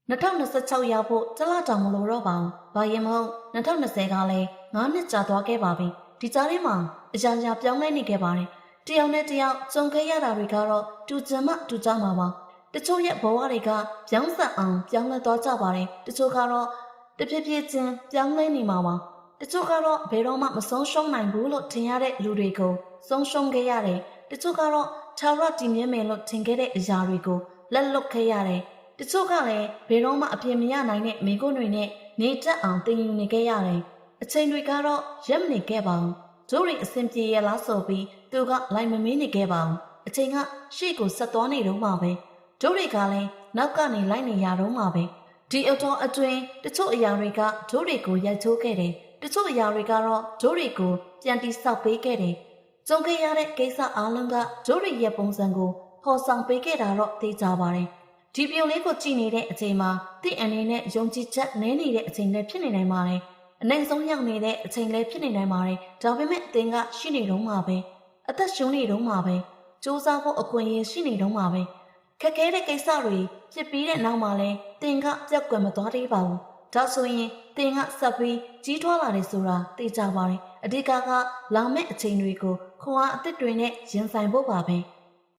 2026ရောက်ဖို့တလတောင်မလိုတော့ပါဘူး။ဘာရင်မဟုတ်2020ကလည်း9နှစ်ကြာသွားခဲ့ပါပြီ။ဒီကြားထဲမှာအရာရာပြောင်းလဲနေခဲ့ပါတယ်။တယောက်နဲ့တယောက်ကြုံခဲ့ရတာတွေကတော့တူကြမ်းမှတူကြမှာပါ။တချို့ရဲ့ဘဝတွေကပြောင်းဆက်အောင်ပြောင်းလဲသွားကြပါတယ်။တချို့ကတော့တဖြည်းဖြည်းချင်းပြောင်းလဲနေမှာပါ။တချို့ကတော့ဘယ်တော့မှမဆုံးရှုံးနိုင်ဘူးလို့ထင်ရတဲ့လူတွေကိုဆုံးရှုံးခဲ့ရတယ်။တချို့ကတော့ထာဝရတည်မြဲမယ်လို့ထင်ခဲ့တဲ့အရာတွေကိုလက်လွတ်ခဲ့ရတယ်။တချို့ကလည်းဘယ်တော့မှအပြည့်မရနိုင်တဲ့မိကုန်းတွေနဲ့နေတက်အောင်တင်ယူနေခဲ့ရတယ်။အချိန်တွေကတော့ရက်မနေခဲ့ပါဘူး။ကျိုးတွေအဆင်ပြေရလားဆိုပြီးသူကလိုက်မမေးနေခဲ့ပါဘူး။အချိန်ကရှေ့ကိုဆက်သွားနေတော့မှပဲ။ကျိုးတွေကလည်းနောက်ကနေလိုက်နေရတော့မှပဲ။ဒီအတော်အတွင်းတချို့အရာတွေကကျိုးတွေကိုရိုက်ချိုးခဲ့တယ်။တချို့အရာတွေကတော့ကျိုးတွေကိုပြန်တိဆောက်ပေးခဲ့တယ်။ကြုံခဲ့ရတဲ့ကိစ္စအားလုံးကကျိုးတွေရဲ့ပုံစံကိုဖော်ဆောင်ပေးခဲ့တာတော့သိကြပါတယ်။ဒီပြုံလေးကိုကြည့်နေတဲ့အချိန်မှာတိအနေနဲ့ယုံကြည်ချက်နည်းနေတဲ့အချိန်လည်းဖြစ်နေနိုင်ပါတယ်။အနိုင်ဆုံးရောက်နေတဲ့အချိန်လည်းဖြစ်နေနိုင်ပါတယ်။ဒါပေမဲ့အသင်ကရှိနေတော့မှာပဲ။အသက်ရှင်နေတော့မှာပဲ။စူးစမ်းဖို့အခွင့်အရေးရှိနေတော့မှာပဲ။ခက်ခဲတဲ့ကိစ္စတွေဖြစ်ပြီးတဲ့နောက်မှာလည်းသင်ကပြက်ကွယ်မသွားသေးပါဘူး။ဒါဆိုရင်သင်ကဆက်ပြီးကြီးထွားလာတယ်ဆိုတာသိကြပါတယ်။အဓိကကလာမယ့်အချိန်တွေကိုခွန်အားအသစ်တွေနဲ့ရင်ဆိုင်ဖို့ပါပဲ။